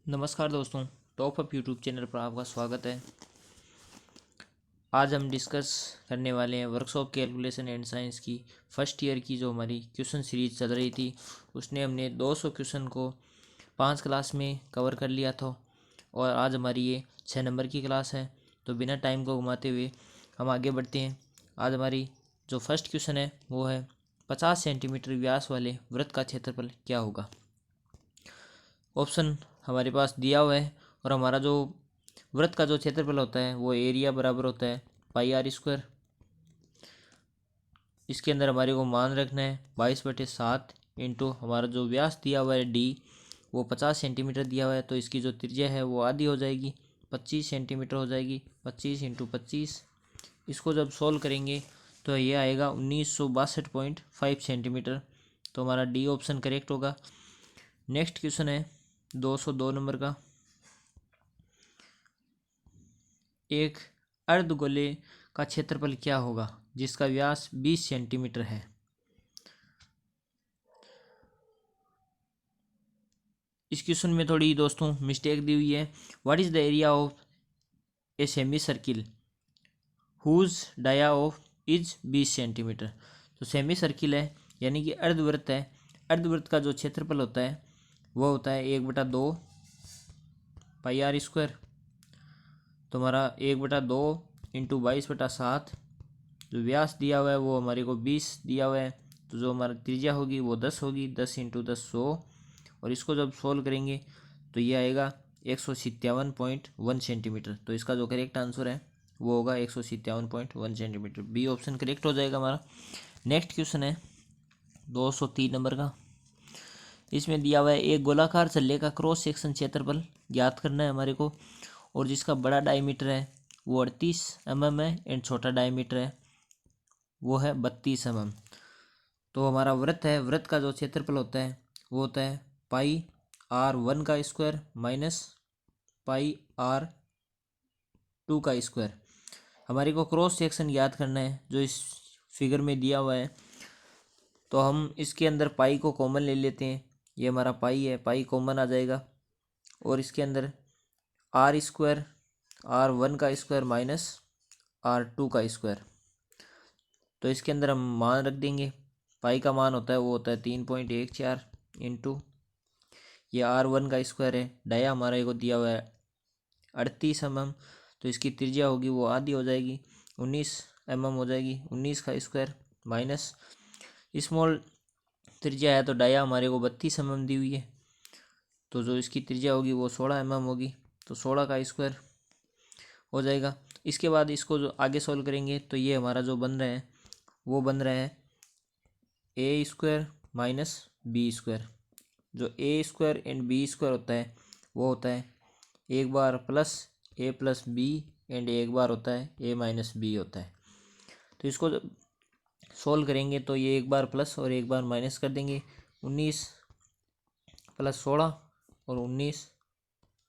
नमस्कार दोस्तों, top up YouTube channel पर आपका स्वागत है। आज हम डिस्कस करने वाले हैं वर्कशॉप कैलकुलेशन एंड साइंस की फर्स्ट ईयर की जो हमारी क्वेश्चन सीरीज चल रही थी। उसने हमने 200 क्वेश्चन को 5 क्लास में कवर कर लिया था और आज हमारी ये 6 नंबर की क्लास है। तो बिना टाइम को घुमाते हुए हम आगे बढ़ते हैं। आज हमारी जो फर्स्ट क्वेश्चन है वो है 50 सेंटीमीटर व्यास वाले वृत्त का क्षेत्रफल क्या होगा। ऑप्शन हमारे पास दिया हुआ है और हमारा जो वृत्त का जो क्षेत्रफल होता है वो एरिया बराबर होता है पाई आर स्क्वायर। इसके अंदर हमारे को मान रखना है 22/7 इंटू हमारा जो व्यास दिया हुआ है डी वो 50 सेंटीमीटर दिया हुआ है, तो इसकी जो त्रिज्या है वो आधी हो जाएगी 25 सेंटीमीटर हो जाएगी। 25 इंटू 25, इसको जब सॉल्व करेंगे तो ये आएगा 1962.5 सेंटीमीटर। तो हमारा डी ऑप्शन करेक्ट होगा। नेक्स्ट क्वेश्चन है 202 नंबर का। एक अर्धगोले का क्षेत्रफल क्या होगा जिसका व्यास 20 सेंटीमीटर है। इस क्वेश्चन में थोड़ी दोस्तों मिस्टेक दी हुई है। What is the area of a semicircle whose dia of is 20 centimetre. तो सेमी सर्किल है यानी कि अर्धवृत्त है। अर्धवृत्त का जो क्षेत्रफल होता है वो होता है 1/2 पाई आर स्क्वायर। तो हमारा 1/2 इंटू 22/7, जो व्यास दिया हुआ है वो हमारे को 20 दिया हुआ है, तो जो हमारा त्रिज्या होगी वो 10 होगी। 10 इंटू 10 100, और इसको जब सोल्व करेंगे तो ये आएगा 157.1 सेंटीमीटर। तो इसका जो करेक्ट आंसर है वो होगा 157.1 सेंटीमीटर। बी ऑप्शन करेक्ट हो जाएगा हमारा। नेक्स्ट क्वेश्चन है 203 नंबर का। इसमें दिया हुआ है एक गोलाकार छल्ले का क्रॉस सेक्शन क्षेत्रफल ज्ञात करना है हमारे को, और जिसका बड़ा डायमीटर है वो 38 mm है एंड छोटा डायमीटर है वो है 32 mm। तो हमारा वृत्त है, वृत्त का जो क्षेत्रफल होता है वो होता है पाई r1 का स्क्वायर माइनस पाई r2 का स्क्वायर। हमारे को क्रॉस सेक्शन याद करना है जो इस फिगर में दिया हुआ है। तो हम इसके अंदर पाई को कॉमन ले लेते हैं। ये हमारा पाई है, पाई कॉमन आ जाएगा, और इसके अंदर आर स्क्वायर r1 का स्क्वायर माइनस r2 का स्क्वायर। तो इसके अंदर हम मान रख देंगे। पाई का मान होता है वो होता है 3.14 इंटू ये r1 का स्क्वायर है। डाया हमारा को दिया हुआ है 38 mm, तो इसकी त्रिज्या होगी वो आधी हो जाएगी 19 mm हो जाएगी। 19 का स्क्वायर माइनस स्मॉल त्रिज्या है तो डाया हमारे को 32 mm दी हुई है, तो जो इसकी त्रिज्या होगी वो 16 mm होगी, तो 16 का स्क्वायर हो जाएगा। इसके बाद इसको जो आगे सॉल्व करेंगे तो ये हमारा जो बन रहा है वो बन रहा है A square minus B square. जो A square and B square होता है वो होता है एक बार plus A plus B and एक बार होता है ए माइनस बी होता है। तो इसको सॉल्व करेंगे तो ये एक बार प्लस और एक बार माइनस कर देंगे। 19 प्लस 16 और 19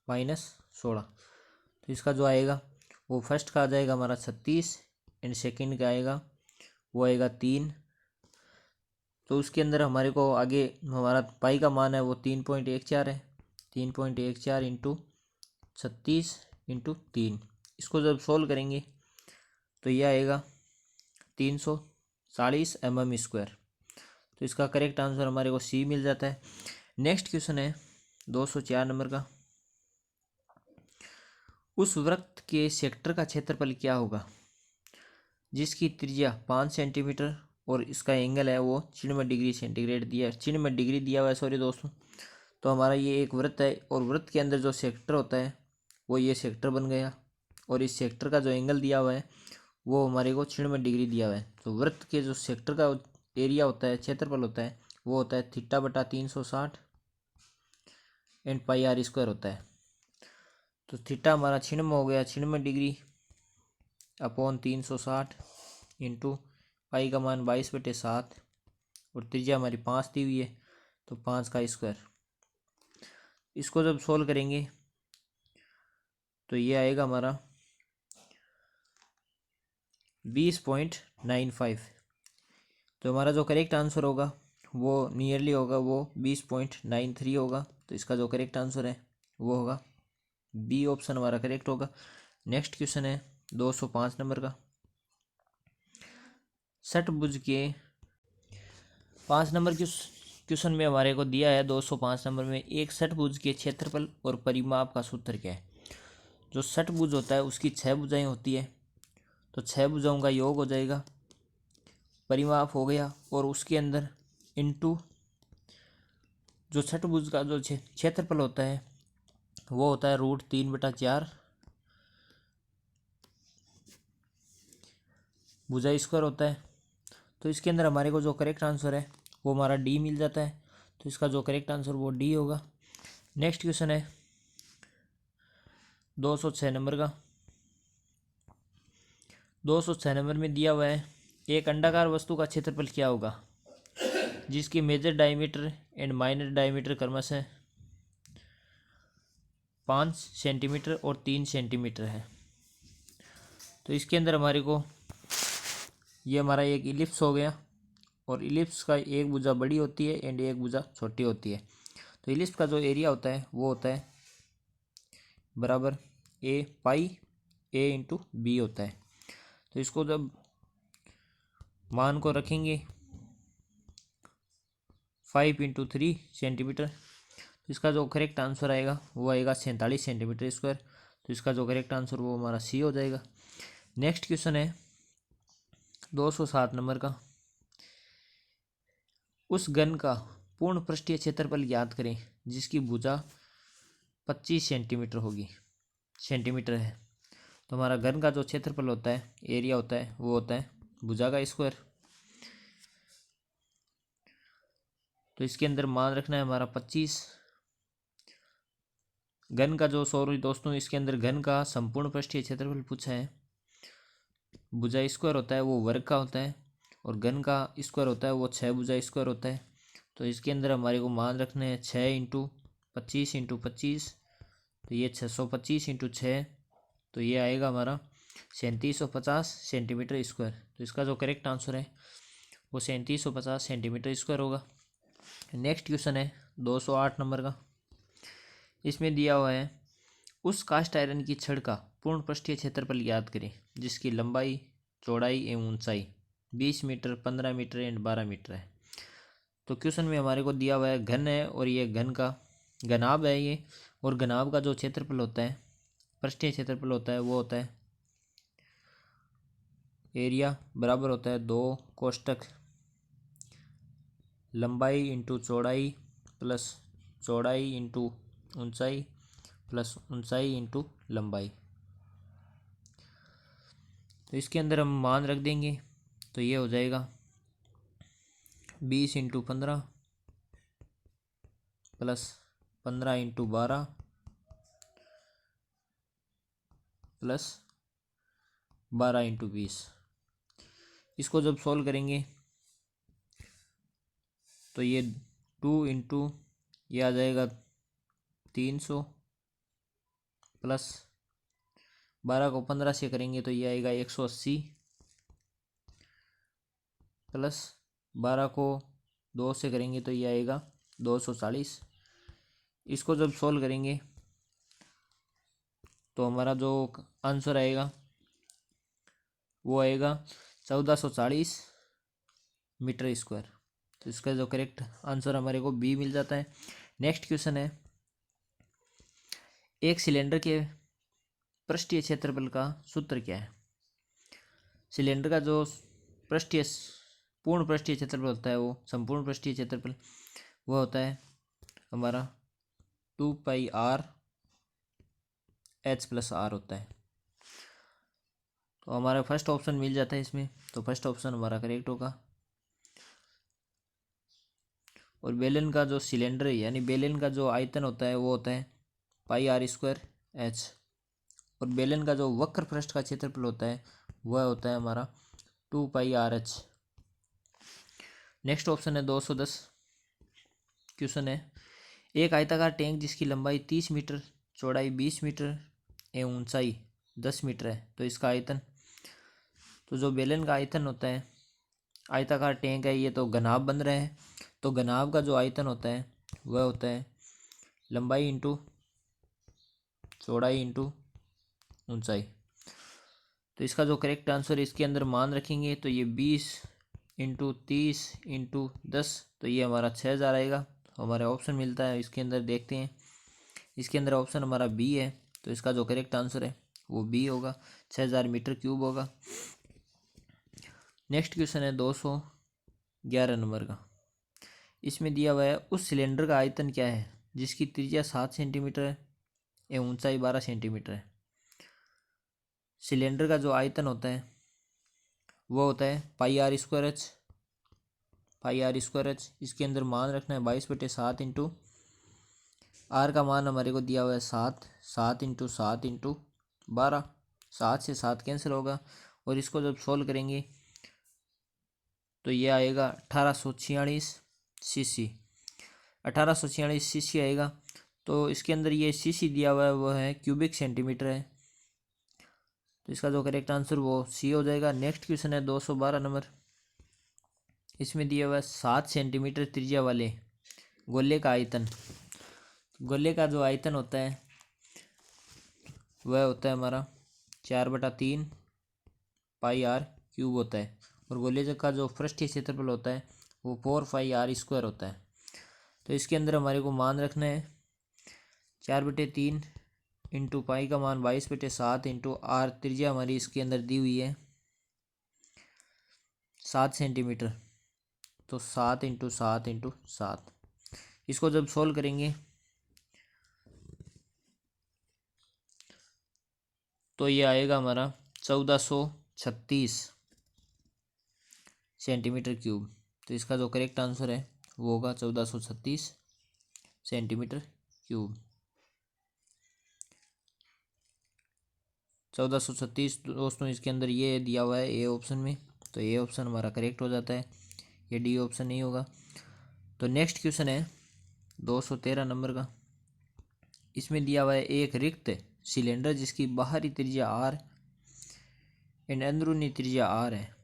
माइनस 16, तो इसका जो आएगा वो फर्स्ट का आ जाएगा हमारा 36 एंड सेकंड का आएगा वो आएगा 3। तो उसके अंदर हमारे को आगे हमारा पाई का मान है वो 3.14 है। 3.14 इंटू 36 इंटू 3, इसको जब सोल्व करेंगे तो ये आएगा 340 mm स्क्वायर। तो इसका करेक्ट आंसर हमारे को सी मिल जाता है। नेक्स्ट क्वेश्चन है 204 नंबर का। उस वृत्त के सेक्टर का क्षेत्रफल क्या होगा जिसकी त्रिज्या 5 सेंटीमीटर और इसका एंगल है वो 96 डिग्री सेंटीग्रेड दिया, 96 डिग्री दिया हुआ है, सॉरी दोस्तों। तो हमारा ये एक वृत्त है और वृत्त के अंदर जो सेक्टर होता है वो ये सेक्टर बन गया, और इस सेक्टर का जो एंगल दिया हुआ है वो हमारे को 96 डिग्री दिया हुआ है। तो वृत्त के जो सेक्टर का एरिया होता है, क्षेत्रफल होता है वो होता है θ/360 एंड पाई आर स्क्वायर होता है। तो थीटा हमारा 96 हो गया, 96 डिग्री अपॉन 360 इंटू पाई का मान 22/7 और त्रिज्या हमारी 5 दी हुई है, तो 5 का स्क्वायर। इसको जब सोल्व करेंगे तो ये आएगा हमारा 20.95। तो हमारा जो करेक्ट आंसर होगा वो नियरली होगा वो 20.93 होगा। तो इसका जो करेक्ट आंसर है वो होगा बी ऑप्शन हमारा करेक्ट होगा। नेक्स्ट क्वेश्चन है 205 नंबर का। षटभुज के 5 नंबर क्वेश्चन में हमारे को दिया है 205 नंबर में, एक षटभुज के क्षेत्रफल और परिमाप का सूत्र क्या है। जो षटभुज होता है उसकी 6 भुजाएं होती है, तो 6 भुजाओं का योग हो जाएगा, परिमाप हो गया, और उसके अंदर इनटू जो षटभुज का जो क्षेत्रफल होता है वो होता है √3/4 भुजा स्क्वायर होता है। तो इसके अंदर हमारे को जो करेक्ट आंसर है वो हमारा डी मिल जाता है, तो इसका जो करेक्ट आंसर वो डी होगा। नेक्स्ट क्वेश्चन है 206 नंबर का। 206 नंबर में दिया हुआ है एक अंडाकार वस्तु का क्षेत्रफल क्या होगा जिसकी major diameter and minor diameter क्रमशः 5 सेंटीमीटर और 3 सेंटीमीटर है। तो इसके अंदर हमारे को ये हमारा एक इलिप्स हो गया, और इलिप्स का एक भुजा बड़ी होती है एंड एक भुजा छोटी होती है। तो इलिप्स का जो एरिया होता है वो होता है बराबर ए पाई ए इंटू बी होता है। तो इसको जब मान को रखेंगे 5 × 3 सेंटीमीटर, तो इसका जो करेक्ट आंसर आएगा वो आएगा 47 सेंटीमीटर स्क्वायर। तो इसका जो करेक्ट आंसर वो हमारा सी हो जाएगा। नेक्स्ट क्वेश्चन है 207 नंबर का। उस घन का पूर्ण पृष्ठीय क्षेत्रफल ज्ञात करें जिसकी भुजा 25 सेंटीमीटर है। तो हमारा घन का जो क्षेत्रफल होता है, एरिया होता है, वो होता है भुजा का स्क्वायर। तो इसके अंदर मान रखना है हमारा 25। घन का जो सॉरी दोस्तों, इसके अंदर घन का संपूर्ण पृष्ठीय क्षेत्रफल पूछा है। भुजा स्क्वायर होता है वो वर्ग का होता है, और घन का स्क्वायर होता है वो 6 भुजा स्क्वायर होता है। तो इसके अंदर हमारे को मान रखने हैं 6 × 25 × 25, तो ये 625 × 6, तो ये आएगा हमारा 3750 सेंटीमीटर स्क्वायर। तो इसका जो करेक्ट आंसर है वो 3750 सेंटीमीटर स्क्वायर होगा। नेक्स्ट क्वेश्चन है 208 नंबर का। इसमें दिया हुआ है उस कास्ट आयरन की छड़ का पूर्ण पृष्ठीय क्षेत्रफल ज्ञात करें जिसकी लंबाई, चौड़ाई एवं ऊंचाई 20 मीटर, 15 मीटर एंड 12 मीटर है। तो क्वेश्चन में हमारे को दिया हुआ है घन है, और ये घन का घनाभ है ये, और घनाभ का जो क्षेत्रफल होता है, पृष्ठीय क्षेत्रफल होता है, वो होता है एरिया बराबर होता है 2 कोष्टक लंबाई इंटू चौड़ाई प्लस चौड़ाई इंटू ऊंचाई प्लस ऊंचाई इंटू लंबाई। तो इसके अंदर हम मान रख देंगे, तो ये हो जाएगा 20 × 15 प्लस 15 × 12 प्लस 12 × 20। इसको जब सॉल्व करेंगे तो ये 2 × ये आ जाएगा 300 प्लस 12 को 15 से करेंगे तो ये आएगा 180 प्लस 12 को 2 से करेंगे तो ये आएगा 240। इसको जब सॉल्व करेंगे तो हमारा जो आंसर आएगा वो आएगा 1440 मीटर स्क्वायर। तो इसका जो करेक्ट आंसर हमारे को बी मिल जाता है। नेक्स्ट क्वेश्चन है एक सिलेंडर के पृष्ठीय क्षेत्रफल का सूत्र क्या है। सिलेंडर का जो पूर्ण पृष्ठीय क्षेत्रफल होता है, वो संपूर्ण पृष्ठीय क्षेत्रफल वो होता है हमारा 2πr h+r होता है। तो हमारा फर्स्ट ऑप्शन मिल जाता है इसमें, तो फर्स्ट ऑप्शन हमारा करेक्ट होगा। और बेलन का जो सिलेंडर है यानी बेलन का जो आयतन होता है वो होता है πr² h, और बेलन का जो वक्र पृष्ठ का क्षेत्रफल होता है वह होता है हमारा 2πrh। नेक्स्ट ऑप्शन है 210 क्वेश्चन है एक आयताकार टैंक जिसकी लंबाई 30 मीटर, चौड़ाई 20 मीटर एवं ऊंचाई 10 मीटर है, तो इसका आयतन, तो जो बेलन का आयतन होता है, आयताकार टैंक है ये, तो घनाभ बन रहे हैं। तो घनाभ का जो आयतन होता है वह होता है लंबाई इंटू चौड़ाई इंटू ऊंचाई। तो इसका जो करेक्ट आंसर इसके अंदर मान रखेंगे तो ये 20 इंटू 30 इंटू 10, तो ये हमारा 6000 आएगा। हमारा ऑप्शन मिलता है इसके अंदर, देखते हैं इसके अंदर ऑप्शन हमारा बी है। तो इसका जो करेक्ट आंसर है वो बी होगा, 6000 मीटर क्यूब होगा। नेक्स्ट क्वेश्चन है 211 नंबर का। इसमें दिया हुआ है उस सिलेंडर का आयतन क्या है जिसकी त्रिज्या 7 सेंटीमीटर है एवं ऊंचाई 12 सेंटीमीटर है। सिलेंडर का जो आयतन होता है वो होता है pi R square H, pi R square H. इसके अंदर मान रखना है 22/7 इंटू आर का मान हमारे को दिया हुआ है 7, 7 इंटू 7 इंटू 12, 7 से 7 कैंसिल होगा और इसको जब सोल्व करेंगे तो ये आएगा 1846 सीसी, 1846 सीसी आएगा। तो इसके अंदर ये सीसी दिया हुआ है वो है क्यूबिक सेंटीमीटर है, तो इसका जो करेक्ट आंसर वो सी हो जाएगा। नेक्स्ट क्वेश्चन है 212 नंबर। इसमें दिया हुआ है 7 सेंटीमीटर त्रिज्या वाले गोले का आयतन। गोले का जो आयतन होता है वह होता है हमारा 4/3 पाई आर क्यूब होता है, और गोले का जो पृष्ठीय क्षेत्रफल होता है वो 4 पाई आर स्क्वायर होता है। तो इसके अंदर हमारे को मान रखना है 4/3 इंटू पाई का मान 22/7 इंटू आर, त्रिज्या हमारी इसके अंदर दी हुई है 7 सेंटीमीटर, तो 7 इंटू 7 इंटू 7। इसको जब सोल्व करेंगे तो ये आएगा हमारा 1436 सेंटीमीटर क्यूब। तो इसका जो करेक्ट आंसर है वो होगा 1436 सेंटीमीटर क्यूब। 1436 दोस्तों इसके अंदर ये दिया हुआ है ए ऑप्शन में, तो ए ऑप्शन हमारा करेक्ट हो जाता है, ये डी ऑप्शन नहीं होगा। तो नेक्स्ट क्वेश्चन है 213 नंबर का। इसमें दिया हुआ है एक रिक्त सिलेंडर जिसकी बाहरी त्रिज्या आर एंड अंदरूनी त्रिज्या आर है,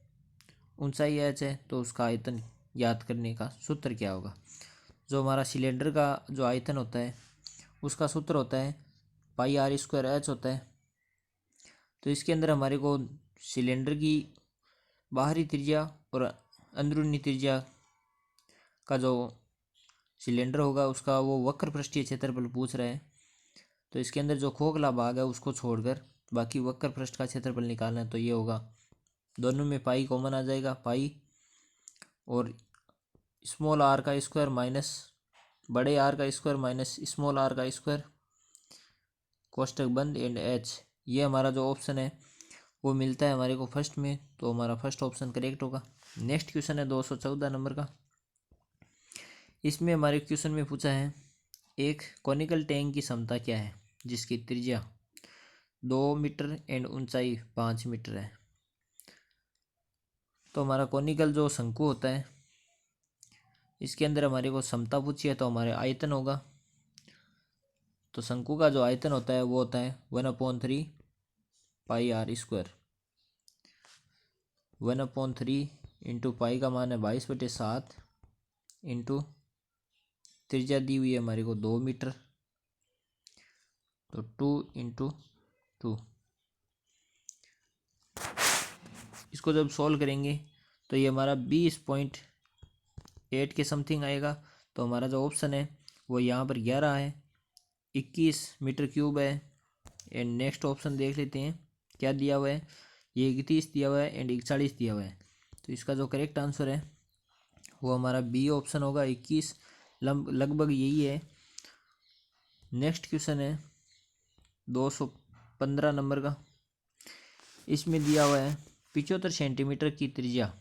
ऊंचाई एच है, तो उसका आयतन ज्ञात करने का सूत्र क्या होगा। जो हमारा सिलेंडर का जो आयतन होता है उसका सूत्र होता है पाई आर स्क्वायर एच होता है। तो इसके अंदर हमारे को सिलेंडर की बाहरी त्रिज्या और अंदरूनी त्रिज्या का जो सिलेंडर होगा उसका वो वक्र पृष्ठीय क्षेत्रफल पूछ रहा है। तो इसके अंदर जो खोखला भाग है उसको छोड़कर बाकी वक्र पृष्ठ का क्षेत्रफल निकालना है, तो ये होगा, दोनों में पाई कॉमन आ जाएगा, पाई और स्मॉल आर का स्क्वायर माइनस बड़े आर का स्क्वायर माइनस स्मॉल आर का स्क्वायर, कोष्टक बंद एंड एच। ये हमारा जो ऑप्शन है वो मिलता है हमारे को फर्स्ट में, तो हमारा फर्स्ट ऑप्शन करेक्ट होगा। नेक्स्ट क्वेश्चन है 214 नंबर का। इसमें हमारे क्वेश्चन में पूछा है एक कॉनिकल टैंक की क्षमता क्या है जिसकी त्रिज्या 2 मीटर एंड ऊंचाई 5 मीटर है। तो हमारा कॉनिकल जो शंकु होता है इसके अंदर हमारे को क्षमता पूछी है, तो हमारे आयतन होगा। तो शंकु का जो आयतन होता है वो होता है 1/3 पाई आर स्क्वायर, 1/3 इंटू पाई का मान है 22/7 इंटू त्रिज्या दी हुई है हमारे को 2 मीटर, तो 2 इंटू 2। इसको जब सॉल्व करेंगे तो ये हमारा 20.8 के समथिंग आएगा। तो हमारा जो ऑप्शन है वो यहाँ पर 11 है, 21 मीटर क्यूब है। एंड नेक्स्ट ऑप्शन देख लेते हैं क्या दिया हुआ है, ये 31 दिया हुआ है एंड 41 दिया हुआ है। तो इसका जो करेक्ट आंसर है वो हमारा बी ऑप्शन होगा, 21 लगभग यही है। नेक्स्ट क्वेश्चन है 215 नंबर का। इसमें दिया हुआ है 75 सेंटीमीटर की त्रिज्या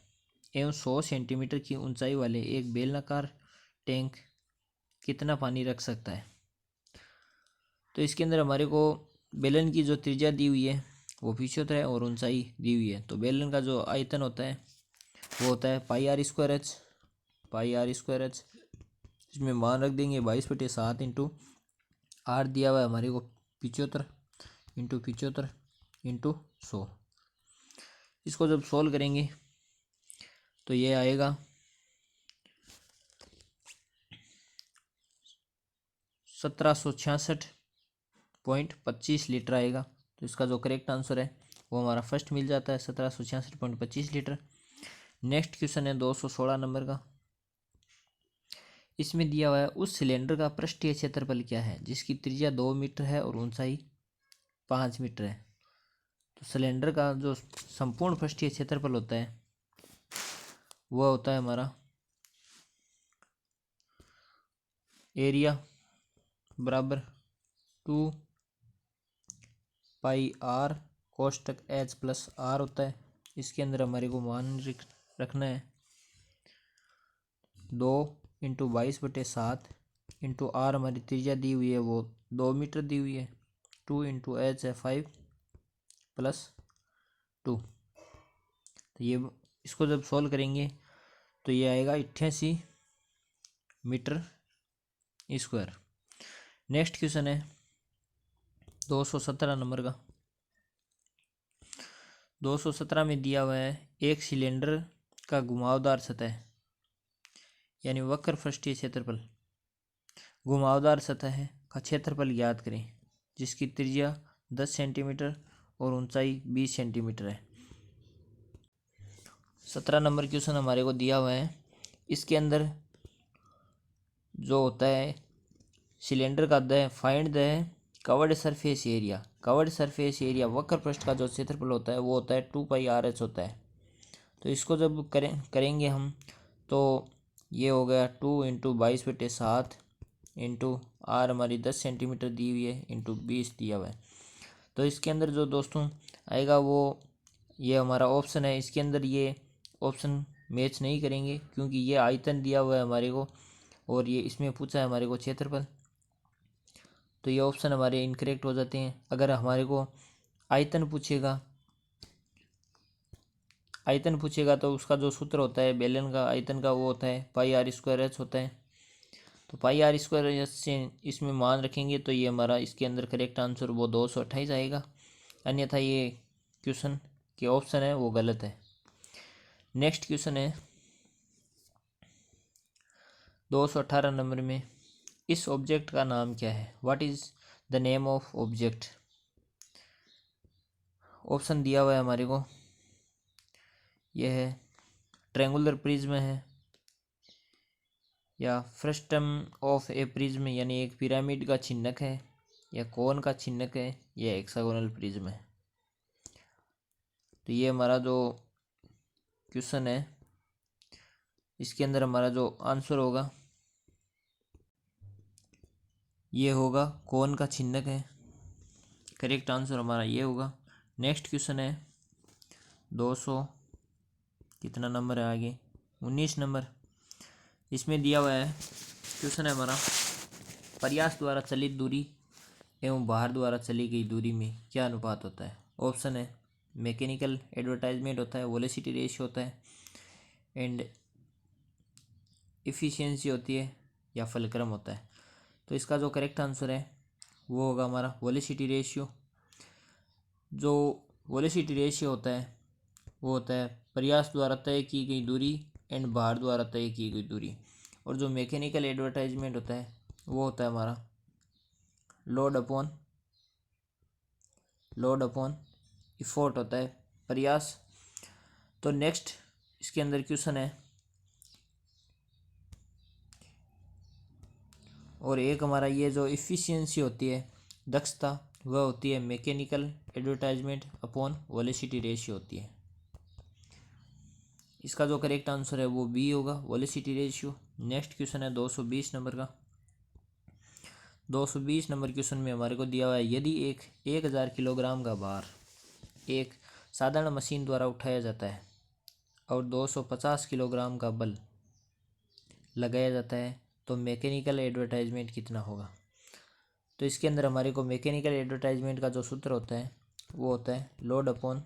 एवं 100 सेंटीमीटर की ऊंचाई वाले एक बेलनाकार टैंक कितना पानी रख सकता है। तो इसके अंदर हमारे को बेलन की जो त्रिज्या दी हुई है वो 75 है और ऊंचाई दी हुई है। तो बेलन का जो आयतन होता है वो होता है pi R square H, pi R square H. इसमें मान रख देंगे 22/7 इंटू आर दिया हुआ है हमारे को 75 इंटू 75 इंटू 100। इसको जब सॉल्व करेंगे तो ये आएगा 1766 17.25 लीटर आएगा। तो इसका जो करेक्ट आंसर है वो हमारा फर्स्ट मिल जाता है 1766.25 लीटर। नेक्स्ट क्वेश्चन है 216 नंबर का। इसमें दिया हुआ है उस सिलेंडर का पृष्ठीय क्षेत्रफल क्या है जिसकी त्रिज्या 2 मीटर है और ऊंचाई 5 मीटर है। तो सिलेंडर का जो संपूर्ण पृष्ठीय क्षेत्रफल होता है वह होता है हमारा एरिया बराबर 2πr कोष्टक h प्लस r होता है। इसके अंदर हमारे को मान रखना है 2 × 22/7 इंटू आर हमारी त्रिज्या दी हुई है वो 2 मीटर दी हुई है। 2 × h है 5 + 2। तो ये इसको जब सॉल्व करेंगे तो ये आएगा 88 मीटर स्क्वायर। नेक्स्ट क्वेश्चन है 217 नंबर का। 217 में दिया हुआ है एक सिलेंडर का घुमावदार सतह यानी वक्र पृष्ठीय क्षेत्रफल घुमावदार सतह का क्षेत्रफल ज्ञात करें जिसकी त्रिज्या 10 सेंटीमीटर और ऊंचाई 20 सेंटीमीटर है। 17 नंबर क्वेश्चन हमारे को दिया हुआ है। इसके अंदर जो होता है सिलेंडर का find the curved surface area. Curved surface area वक्र पृष्ठ का जो क्षेत्रफल होता है वो होता है 2πr/h होता है। तो इसको जब करेंगे हम तो ये हो गया 2 × 22/7 इंटू आर हमारी 10 सेंटीमीटर दी हुई है इंटू 20 दिया हुआ है। तो इसके अंदर जो दोस्तों आएगा वो ये हमारा ऑप्शन है। इसके अंदर ये ऑप्शन मैच नहीं करेंगे क्योंकि ये आयतन दिया हुआ है हमारे को और ये इसमें पूछा है हमारे को क्षेत्रफल। तो ये ऑप्शन हमारे इनकरेक्ट हो जाते हैं। अगर हमारे को आयतन पूछेगा तो उसका जो सूत्र होता है बेलन का आयतन का वो होता है πr² होता है। तो πr² से इसमें मान रखेंगे तो ये हमारा इसके अंदर करेक्ट आंसर वो 228 आएगा। अन्यथा ये क्वेश्चन के ऑप्शन है वो गलत है। नेक्स्ट क्वेश्चन है 218 नंबर में इस ऑब्जेक्ट का नाम क्या है। What is the name of object. Option दिया हुआ है हमारे को यह है ट्रायंगुलर प्रिज्म है या फ्रस्टम ऑफ ए प्रिज्म यानी एक पिरामिड का चिन्हक है या कोन का चिन्हक है या हेक्सागोनल प्रिज्म है। तो ये हमारा जो क्वेश्चन है इसके अंदर हमारा जो आंसर होगा ये होगा कोन का चिन्हक है। करेक्ट आंसर हमारा ये होगा। नेक्स्ट क्वेश्चन है 200 कितना नंबर है आगे 19 नंबर। इसमें दिया हुआ है क्वेश्चन है हमारा प्रयास द्वारा चलित दूरी एवं भार द्वारा चली गई दूरी में क्या अनुपात होता है। ऑप्शन है मैकेनिकल एडवर्टाइजमेंट होता है, वेलोसिटी रेशियो होता है एंड इफ़िशियंसी होती है या फलक्रम होता है। तो इसका जो करेक्ट आंसर है वो होगा हमारा वेलोसिटी रेशियो। जो वेलोसिटी रेशियो होता है वो होता है प्रयास द्वारा तय की गई दूरी एंड भार द्वारा तय की गई दूरी। और जो मैकेनिकल एडवर्टाइजमेंट होता है वो होता है हमारा लोड अपॉन इफोर्ट होता है प्रयास। तो नेक्स्ट इसके अंदर क्वेश्चन है और एक हमारा ये जो इफ़िशियंसी होती है दक्षता वह होती है mechanical advertisement upon velocity ratio होती है। इसका जो करेक्ट आंसर है वो बी होगा वेलोसिटी रेशियो। नेक्स्ट क्वेश्चन है 220 नंबर का। 220 नंबर क्वेश्चन में हमारे को दिया हुआ है यदि एक 1000 किलोग्राम का भार एक साधारण मशीन द्वारा उठाया जाता है और 250 किलोग्राम का बल लगाया जाता है तो मैकेनिकल एडवर्टाइजमेंट कितना होगा। तो इसके अंदर हमारे को मैकेनिकल एडवर्टाइजमेंट का जो सूत्र होता है वो होता है लोड अपॉन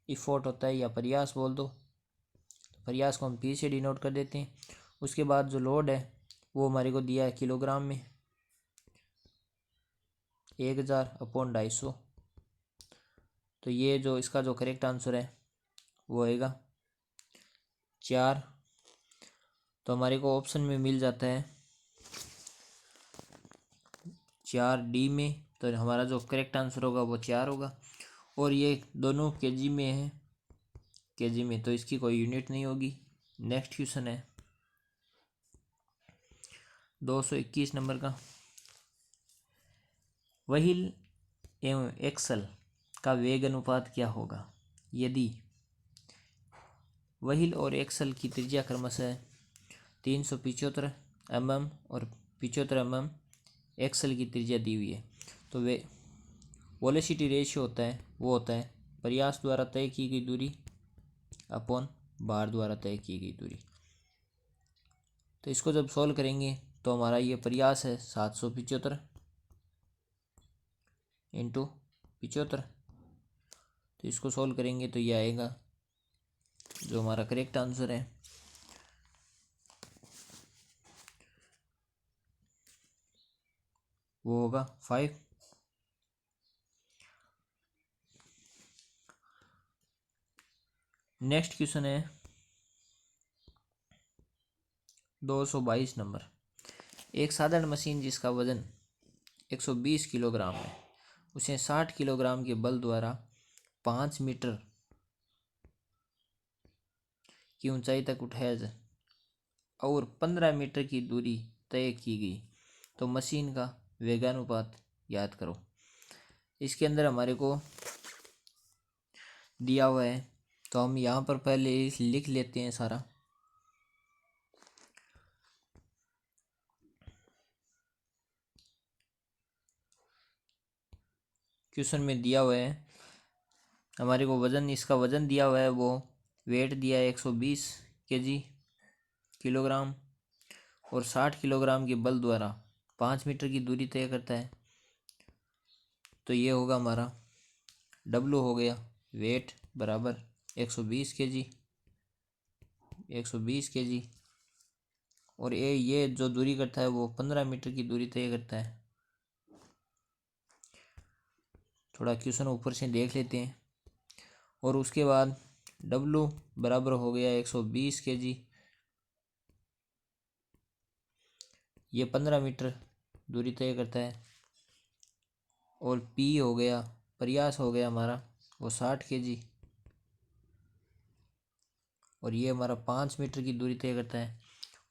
इफोर्ट होता है या प्रयास बोल दो। प्रयास को हम पी से डिनोट कर देते हैं। उसके बाद जो लोड है वो हमारे को दिया है किलोग्राम में 1000/250। तो ये जो इसका जो करेक्ट आंसर है वो आएगा 4। तो हमारे को ऑप्शन में मिल जाता है 4D में तो हमारा जो करेक्ट आंसर होगा वो 4 होगा। और ये दोनों केजी में है, केजी में, तो इसकी कोई यूनिट नहीं होगी। नेक्स्ट क्वेश्चन है 221 नंबर का। व्हील एवं एक्सल का वेग अनुपात क्या होगा यदि व्हील और एक्सल की त्रिज्या क्रमशः 375 mm और 75 mm एक्सल की त्रिज्या दी हुई है। तो वे वेलोसिटी रेशियो होता है, वो होता है प्रयास द्वारा तय की गई दूरी अपॉन भार द्वारा तय की गई दूरी। तो इसको जब सॉल्व करेंगे तो हमारा ये प्रयास है 775 इंटू 75। तो इसको सॉल्व करेंगे तो ये आएगा, जो हमारा करेक्ट आंसर है वो होगा 5। नेक्स्ट क्वेश्चन है 222 नंबर। एक साधारण मशीन जिसका वजन 120 किलोग्राम है, उसे 60 किलोग्राम के बल द्वारा 5 मीटर की ऊंचाई तक उठाया जाए और 15 मीटर की दूरी तय की गई, तो मशीन का वेगानुपात याद करो। इसके अंदर हमारे को दिया हुआ है, तो हम यहाँ पर पहले लिख लेते हैं सारा। क्वेश्चन में दिया हुआ है हमारे को वजन, इसका वजन दिया हुआ है, वो वेट दिया है 120 केजी किलोग्राम और 60 किलोग्राम के बल द्वारा 5 मीटर की दूरी तय करता है। तो ये होगा हमारा W हो गया वेट बराबर 120 केजी, 120 केजी, और ये जो दूरी करता है वो 15 मीटर की दूरी तय करता है। थोड़ा क्वेश्चन ऊपर से देख लेते हैं। और उसके बाद W बराबर हो गया 120 केजी, ये 15 मीटर दूरी तय करता है। और P हो गया, प्रयास हो गया हमारा वो 60 केजी, और ये हमारा 5 मीटर की दूरी तय करता है।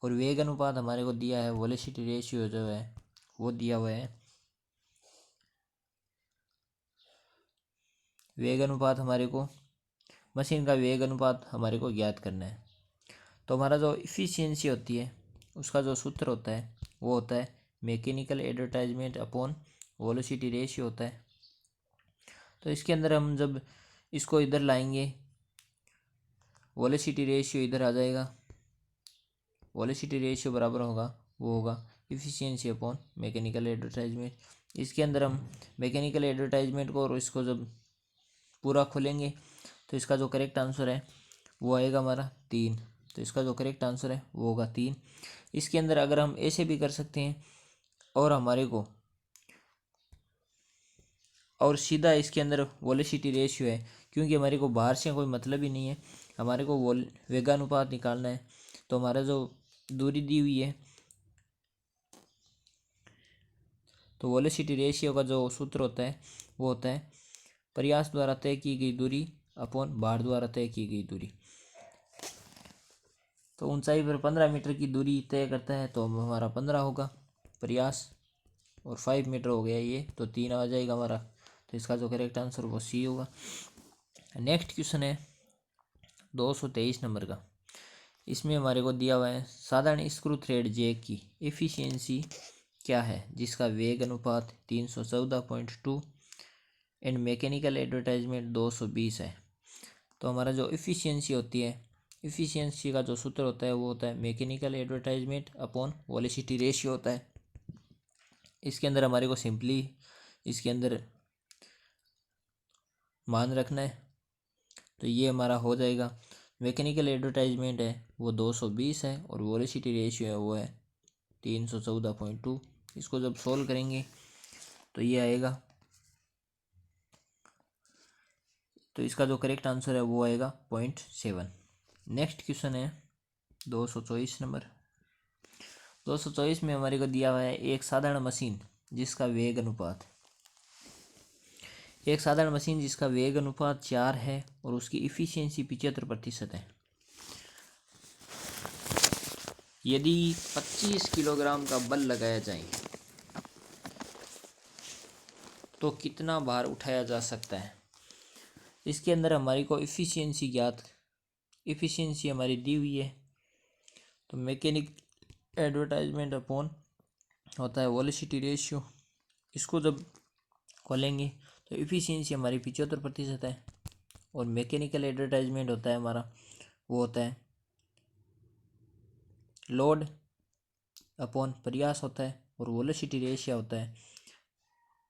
और वेग अनुपात हमारे को दिया है, वेलोसिटी रेशियो जो है वो दिया हुआ है। वेग अनुपात हमारे को, मशीन का वेग अनुपात हमारे को ज्ञात करना है। तो हमारा जो इफ़िशियंसी होती है उसका जो सूत्र होता है वो होता है mechanical advertisement upon velocity ratio होता है। तो इसके अंदर हम जब इसको इधर लाएंगे, वेलोसिटी रेशियो इधर आ जाएगा, वेलोसिटी रेशियो बराबर होगा वो होगा इफ़िशियंसी अपॉन मैकेनिकल एडवर्टाइजमेंट। इसके अंदर हम मैकेनिकल एडवर्टाइजमेंट को और इसको जब पूरा खोलेंगे तो इसका जो करेक्ट आंसर है वो आएगा हमारा 3। तो इसका जो करेक्ट आंसर है वो होगा 3। इसके अंदर अगर हम ऐसे भी कर सकते हैं और हमारे को और सीधा इसके अंदर वेलोसिटी रेशियो है, क्योंकि हमारे को बाहर से कोई मतलब ही नहीं है, हमारे को वेगानुपात निकालना है। तो हमारा जो दूरी दी हुई है, तो वेलोसिटी रेशियो का जो सूत्र होता है वो होता है प्रयास द्वारा तय की गई दूरी अपॉन भार द्वारा तय की गई दूरी। तो ऊंचाई पर 15 मीटर की दूरी तय करता है, तो हमारा 15 होगा प्रयास, और 5 मीटर हो गया ये, तो 3 आ जाएगा हमारा। तो इसका जो करेक्ट आंसर वो सी होगा। नेक्स्ट क्वेश्चन है 223 नंबर का। इसमें हमारे को दिया हुआ है साधारण स्क्रू थ्रेड जैक की एफिशिएंसी क्या है जिसका वेग अनुपात 314.2 एंड मैकेनिकल एडवर्टाइजमेंट 220 है। तो हमारा जो एफिशिएंसी होती है, एफिशिएंसी का जो सूत्र होता है वो होता है mechanical advertisement upon velocity ratio होता है। इसके अंदर हमारे को सिंपली इसके अंदर मान रखना है, तो ये हमारा हो जाएगा। मैकेनिकल एडवर्टाइजमेंट है वो 220 है और वेलोसिटी रेशियो है वो है 314.2। इसको जब सोल्व करेंगे तो ये आएगा, तो इसका जो करेक्ट आंसर है वो आएगा 0.7। नेक्स्ट क्वेश्चन है 224 नंबर। 224 में हमारे को दिया हुआ है एक साधारण मशीन जिसका वेग अनुपात एक साधारण मशीन जिसका वेग अनुपात 4 है और उसकी इफ़िशियंसी 75% है, यदि 25 किलोग्राम का बल लगाया जाए तो कितना भार उठाया जा सकता है। इसके अंदर हमारी को इफ़िशियंसी हमारी दी हुई है। तो मैकेनिक एडवर्टाइजमेंट अपॉन होता है वेलोसिटी रेशियो। इसको जब खोलेंगे तो इफ़िशियंसी हमारी 75% है और मैकेनिकल एडवर्टाइजमेंट होता है हमारा, वो होता है लोड अपॉन प्रयास होता है और वेलोसिटी रेशियो होता है,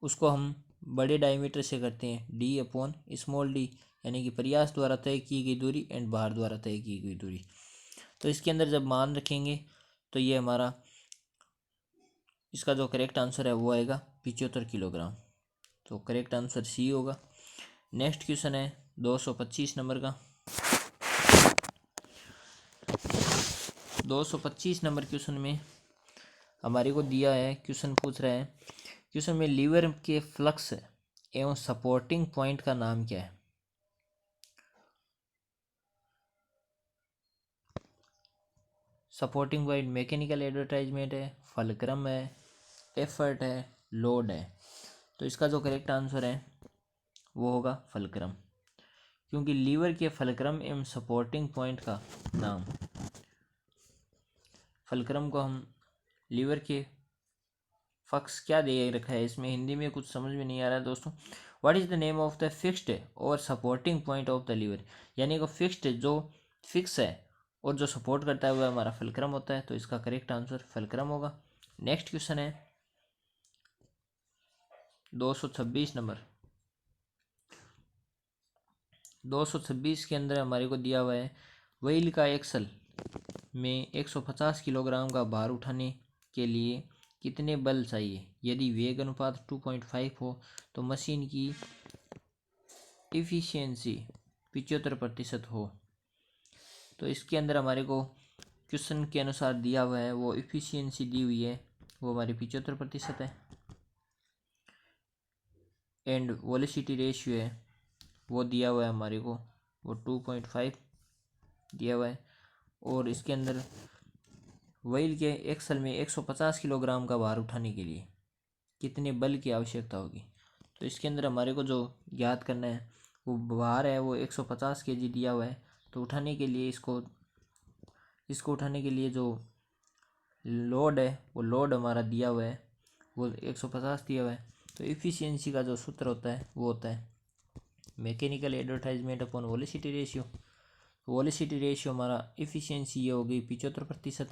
उसको हम बड़े डायमीटर से करते हैं, डी अपॉन स्मॉल डी, यानी कि प्रयास द्वारा तय की गई दूरी एंड भार द्वारा तय की गई दूरी। तो इसके अंदर जब मान रखेंगे तो ये हमारा इसका जो करेक्ट आंसर है वो आएगा 75 किलोग्राम। तो करेक्ट आंसर सी होगा। नेक्स्ट क्वेश्चन है 225 नंबर का। 225 नंबर क्वेश्चन में हमारे को दिया है, क्वेश्चन पूछ रहा है, क्वेश्चन में लीवर के फ्लक्स एवं सपोर्टिंग पॉइंट का नाम क्या है। सपोर्टिंग पॉइंट मैकेनिकल एडवर्टाइजमेंट है, फलक्रम है, एफर्ट है, लोड है। तो इसका जो करेक्ट आंसर है वो होगा फलक्रम, क्योंकि लीवर के फलक्रम एवं सपोर्टिंग पॉइंट का नाम, फलक्रम को हम लीवर के फक्स क्या दे रखा है, इसमें हिंदी में कुछ समझ में नहीं आ रहा है दोस्तों। What is the name of the fixed और supporting point of the lever, यानी कि फिक्स्ड जो फिक्स है और जो सपोर्ट करता है वह हमारा फलक्रम होता है। तो इसका करेक्ट आंसर फलक्रम होगा। नेक्स्ट क्वेश्चन है 226 नंबर। 226 के अंदर हमारे को दिया हुआ है व्हील का एक्सल में 150 किलोग्राम का भार उठाने के लिए कितने बल चाहिए। यदि वेग अनुपात 2.5 हो तो मशीन की इफ़िशियंसी 75% हो। तो इसके अंदर हमारे को क्वेश्चन के अनुसार दिया हुआ है, वो इफ़िशियंसी दी हुई है वो हमारी 75% है एंड वेलोसिटी रेशियो है वो दिया हुआ है हमारे को, वो 2.5 दिया हुआ है। और इसके अंदर व्हील के एक्सल में 150 किलोग्राम का भार उठाने के लिए कितने बल की आवश्यकता होगी। तो इसके अंदर हमारे को जो याद करना है, वो भार है वो 150 kg दिया हुआ है। तो उठाने के लिए इसको उठाने के लिए जो लोड है वो लोड हमारा दिया हुआ है वो 150 दिया हुआ है। तो इफ़िशियंसी का जो सूत्र होता है वो होता है mechanical advertisement upon velocity ratio. Velocity ratio हमारा इफ़िशियंसी ये हो गई 75%।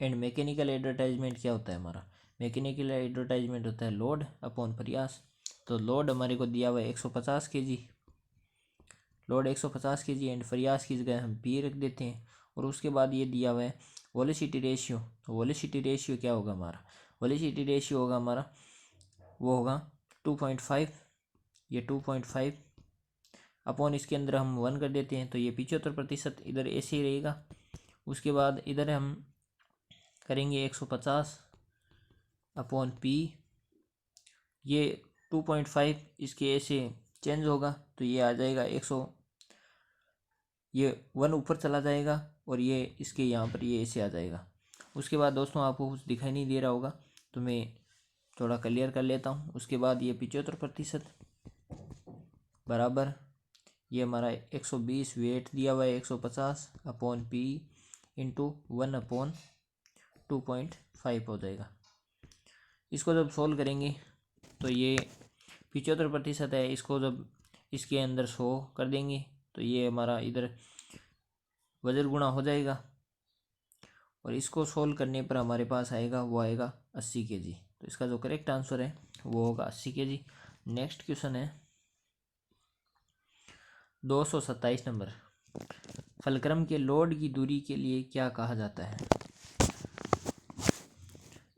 एंड मैकेनिकल एडवर्टाइजमेंट क्या होता है हमारा, मैकेनिकल एडवर्टाइजमेंट होता है लोड अपॉन प्रयास। तो लोड हमारे को दिया हुआ है 150 kg, लोड 150 kg एंड प्रयास की जगह हम पी रख देते हैं। और उसके बाद ये दिया हुआ है वेलोसिटी रेशियो। तो वेलोसिटी रेशियो क्या होगा हमारा, वेलोसिटी रेशियो होगा हमारा वो होगा 2.5, ये 2.5 अपॉन इसके अंदर हम 1 कर देते हैं। तो ये 75% इधर ऐसे ही रहेगा। उसके बाद इधर हम करेंगे 150 अपॉन पी, ये 2.5 इसके ऐसे चेंज होगा तो ये आ जाएगा 100, ये 1 ऊपर चला जाएगा और ये इसके यहाँ पर ये ऐसे आ जाएगा। उसके बाद दोस्तों आपको कुछ दिखाई नहीं दे रहा होगा तो मैं थोड़ा क्लियर कर लेता हूँ। उसके बाद ये 75% बराबर ये हमारा 120 वेट दिया हुआ है 150 अपॉन पी इंटू 1 अपॉन 2.5 हो जाएगा। इसको जब सोल्व करेंगे तो ये 75% है, इसको जब इसके अंदर 100 कर देंगे तो ये हमारा इधर वजन गुणा हो जाएगा और इसको सोल्व करने पर हमारे पास आएगा वो आएगा 80 kg। तो इसका जो करेक्ट आंसर है वो होगा 80 kg। नेक्स्ट क्वेश्चन है 227 नंबर। फलक्रम के लोड की दूरी के लिए क्या कहा जाता है।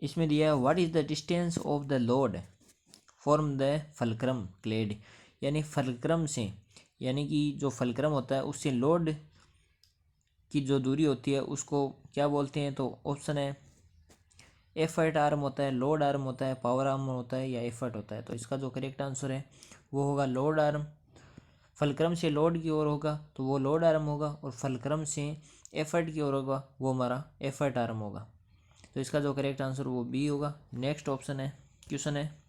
इसमें दिया है what is the distance of the load from the fulcrum clad, यानी फलक्रम से, यानी कि जो फलक्रम होता है उससे लोड की जो दूरी होती है उसको क्या बोलते हैं। तो ऑप्शन है एफर्ट आर्म होता है, लोड आर्म होता है, पावर आर्म होता है या एफर्ट होता है। तो इसका जो करेक्ट आंसर है वो होगा लोड आर्म। फलक्रम से लोड की ओर होगा तो वो लोड आर्म होगा, और फलक्रम से एफर्ट की ओर होगा वो हमारा एफर्ट आर्म होगा। तो इसका जो करेक्ट आंसर वो बी होगा। नेक्स्ट ऑप्शन है, क्वेश्चन है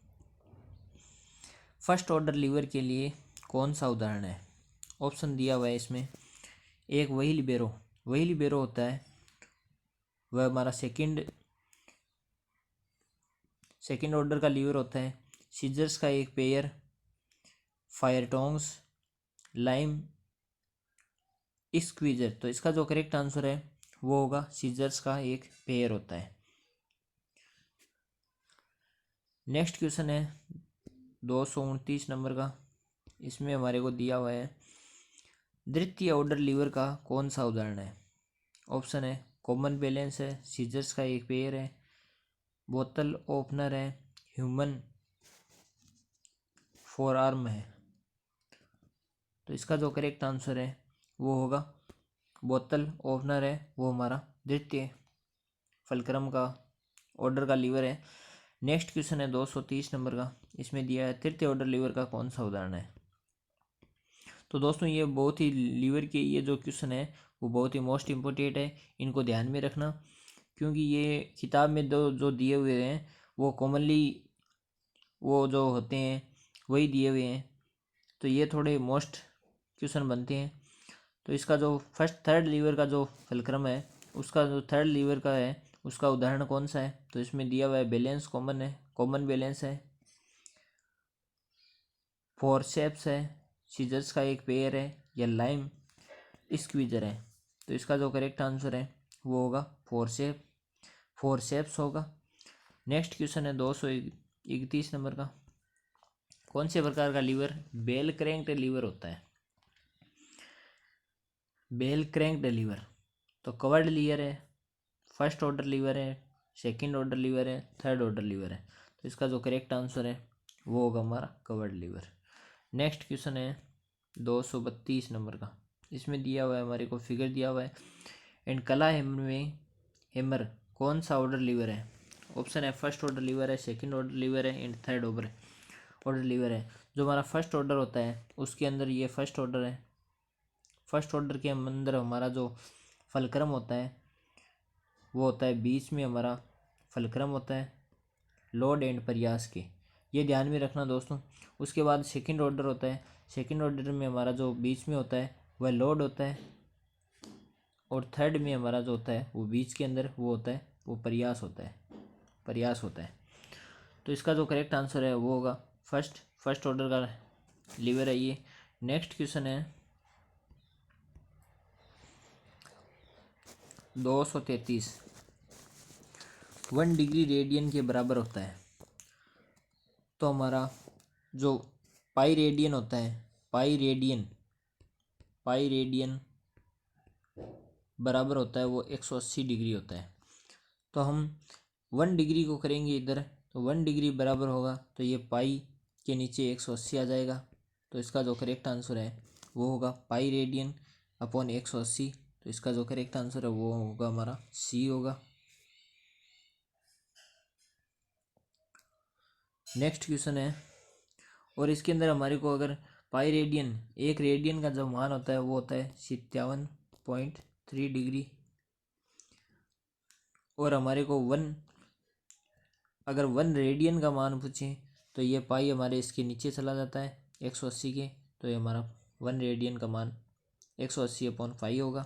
फर्स्ट ऑर्डर लीवर के लिए कौन सा उदाहरण है। ऑप्शन दिया हुआ है इसमें, एक वही लिबेरो होता है, वह हमारा सेकंड ऑर्डर का लीवर होता है। सीजर्स का एक pair, fire tongs, lime squeezer. तो इसका जो करेक्ट आंसर है वो होगा सीजर्स का एक पेयर होता है। नेक्स्ट क्वेश्चन है 229 नंबर का। इसमें हमारे को दिया हुआ है द्वितीय ऑर्डर लीवर का कौन सा उदाहरण है। ऑप्शन है कॉमन बैलेंस है, सीजर्स का एक पेयर है, बोतल ओपनर है, ह्यूमन फोर आर्म है। तो इसका जो करेक्ट आंसर है वो होगा बोतल ओपनर है, वो हमारा द्वितीय फलक्रम का ऑर्डर का लीवर है। नेक्स्ट क्वेश्चन है 230 नंबर का। इसमें दिया है तृतीय ऑर्डर लीवर का कौन सा उदाहरण है। तो दोस्तों ये बहुत ही लीवर के ये जो क्वेश्चन है वो बहुत ही मोस्ट इम्पोर्टेंट है, इनको ध्यान में रखना, क्योंकि ये किताब में जो दिए हुए हैं वो कॉमनली वो जो होते हैं वही दिए हुए हैं, तो ये थोड़े मोस्ट क्वेश्चन बनते हैं। तो इसका जो थर्ड लीवर का जो फलक्रम है, उसका जो थर्ड लीवर का है उसका उदाहरण कौन सा है। तो इसमें दिया हुआ है बैलेंस कॉमन है, कॉमन बैलेंस है, फोरसेप्स है, सीजर्स का एक पेयर है, या लाइम स्क्वीजर है। तो इसका जो करेक्ट आंसर है वो होगा फोरसेप्स होगा। नेक्स्ट क्वेश्चन है 231 नंबर का। कौन से प्रकार का लीवर बेल क्रैंक्ड लीवर होता है। बेल क्रैंक्ड लीवर तो कवर्ड लीवर है, फर्स्ट ऑर्डर लीवर है, सेकंड ऑर्डर लीवर है, थर्ड ऑर्डर लीवर है। तो इसका जो करेक्ट आंसर है वो होगा हमारा कवर्ड लीवर। नेक्स्ट क्वेश्चन है 232 नंबर का। इसमें दिया हुआ है हमारे को फिगर दिया हुआ है एंड कला हैमर कौन सा ऑर्डर लीवर है। ऑप्शन है फर्स्ट ऑर्डर लीवर है, सेकंड ऑर्डर लीवर है एंड थर्ड ऑर्डर लीवर है। जो हमारा फर्स्ट ऑर्डर होता है उसके अंदर ये फर्स्ट ऑर्डर है, फर्स्ट ऑर्डर के अंदर हमारा जो फलक्रम होता है वो होता है बीच में हमारा फलक्रम होता है लोड एंड प्रयास के, ये ध्यान में रखना दोस्तों। उसके बाद सेकंड ऑर्डर होता है, सेकंड ऑर्डर में हमारा जो बीच में होता है वह लोड होता है, और थर्ड में हमारा जो होता है वो बीच के अंदर वो होता है वो प्रयास होता है। तो इसका जो करेक्ट आंसर है वो होगा फर्स्ट ऑर्डर का लीवर है ये। नेक्स्ट क्वेश्चन है 233। 1 डिग्री रेडियन के बराबर होता है। तो हमारा जो पाई रेडियन होता है, पाई रेडियन बराबर होता है वो 180 डिग्री होता है। तो हम 1 डिग्री को करेंगे इधर, तो 1 डिग्री बराबर होगा तो ये पाई के नीचे 180 आ जाएगा। तो इसका जो करेक्ट आंसर है वो होगा पाई रेडियन अपॉन 180। तो इसका जो करेक्ट आंसर है वो होगा हमारा सी होगा। नेक्स्ट क्वेश्चन है, और इसके अंदर हमारे को अगर पाई रेडियन, एक रेडियन का जो मान होता है वो होता है 57.3 डिग्री, और हमारे को अगर 1 रेडियन का मान पूछे तो ये पाई हमारे इसके नीचे चला जाता है 180 के, तो ये हमारा 1 रेडियन का मान 180/5 होगा।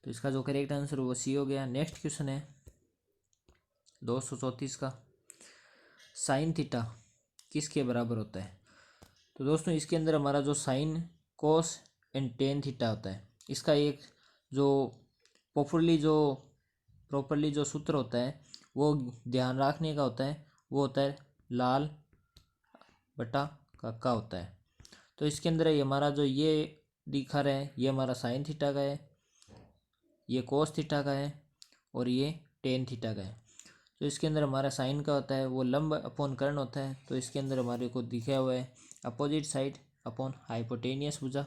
तो इसका जो करेक्ट आंसर वो सी हो गया। नेक्स्ट क्वेश्चन है 234 का। साइन थीटा किसके बराबर होता है। तो दोस्तों इसके अंदर हमारा जो sine, cos and tan theta होता है, इसका एक जो प्रॉपरली जो सूत्र होता है वो ध्यान रखने का होता है, वो होता है लाल बटा काका होता है। तो इसके अंदर ये हमारा जो ये दिखा रहा है ये हमारा साइन थीटा का है, ये कोस थीटा का है, और ये टेन थीटा का है। तो इसके अंदर हमारा साइन का होता है वो लंब अपॉन कर्ण होता है। तो इसके अंदर हमारे को दिखा हुआ है अपोजिट साइड अपॉन हाइपोटेनियस भुजा।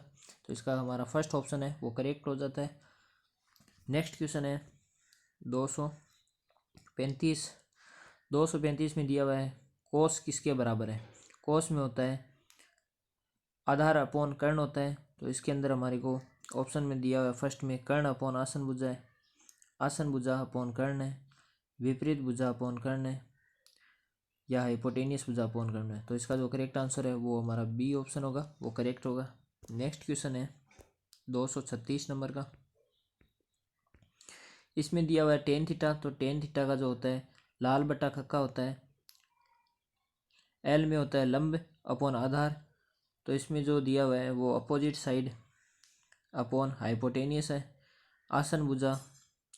तो इसका हमारा फर्स्ट ऑप्शन है वो करेक्ट हो जाता है। नेक्स्ट क्वेश्चन है 235। 235 में दिया हुआ है कोस किसके बराबर है। कोस में होता है आधार अपॉन कर्ण होता है। तो इसके अंदर हमारे को ऑप्शन में दिया हुआ है फर्स्ट में कर्ण अपॉन आसन भुजा है, आसन भुजा अपॉन कर्ण है, विपरीत भुजा अपॉन कर्ण है, या हाइपोटेनियस भुजा अपॉन कर्ण है। तो इसका जो करेक्ट आंसर है वो हमारा बी ऑप्शन होगा, वो करेक्ट होगा। नेक्स्ट क्वेश्चन है 236 नंबर का। इसमें दिया हुआ है टेन थीटा। तो टेन थीटा का जो होता है लाल बटा खक्का होता है, एल में होता है लंब अपॉन आधार। तो इसमें जो दिया हुआ है वो अपोजिट साइड अपॉन हाइपोटेनियस है, आसन भुजा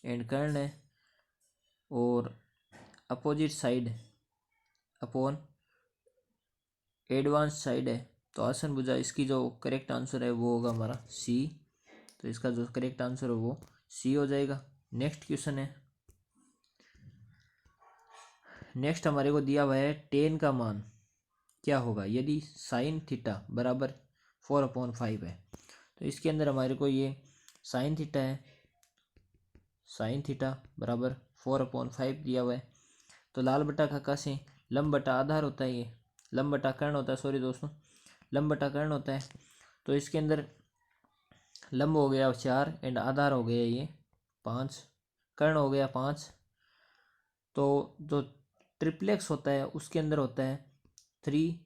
एंड कर्ण है, और opposite side upon advance side है। तो आसन भुजा, इसकी जो करेक्ट आंसर है वो होगा हमारा सी। तो इसका जो करेक्ट आंसर है वो सी हो जाएगा। नेक्स्ट क्वेश्चन है, नेक्स्ट हमारे को दिया हुआ है टेन का मान क्या होगा यदि साइन थीटा बराबर 4/5 है। तो इसके अंदर हमारे को ये साइन थीटा है, साइन थीटा बराबर 4/5 दिया हुआ है। तो लाल बटा खक्का से लंब बटा आधार होता है, ये लंब बटा कर्ण होता है, सॉरी दोस्तों, लंब बटा कर्ण होता है। तो इसके अंदर लंब हो गया 4 एंड आधार हो गया ये 5, कर्ण हो गया 5। तो जो ट्रिप्लेक्स होता है उसके अंदर होता है 3,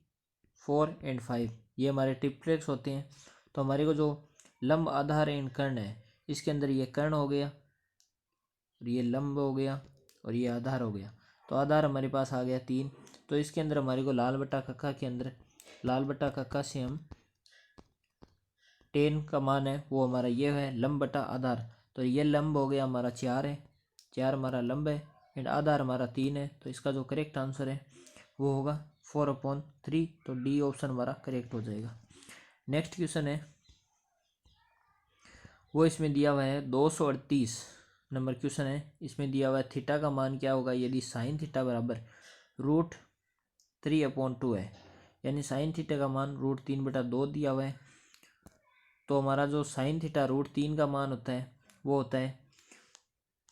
4 एंड 5, ये हमारे ट्रिप्लेक्स होते हैं। तो हमारे को जो लंब आधार एंड कर्ण है इसके अंदर ये कर्ण हो गया और ये लंब हो गया और ये आधार हो गया। तो आधार हमारे पास आ गया 3। तो इसके अंदर हमारे को लाल बटा कक्का के अंदर लाल बटा कक्का से हम टेन का मान है वो हमारा ये है लंब बटा आधार। तो ये लंब हो गया हमारा 4 है, 4 हमारा लंब है एंड आधार हमारा 3 है। तो इसका जो करेक्ट आंसर है वो होगा 4/3। तो डी ऑप्शन हमारा करेक्ट हो जाएगा। नेक्स्ट क्वेश्चन है वो इसमें दिया हुआ है 238 नंबर क्वेश्चन है। इसमें दिया हुआ है थीटा का मान क्या होगा यदि साइन थीटा बराबर √3/2 है, यानी साइन थीटा का मान √3/2 दिया हुआ है। तो हमारा जो साइन थीटा √3 का मान होता है वो होता है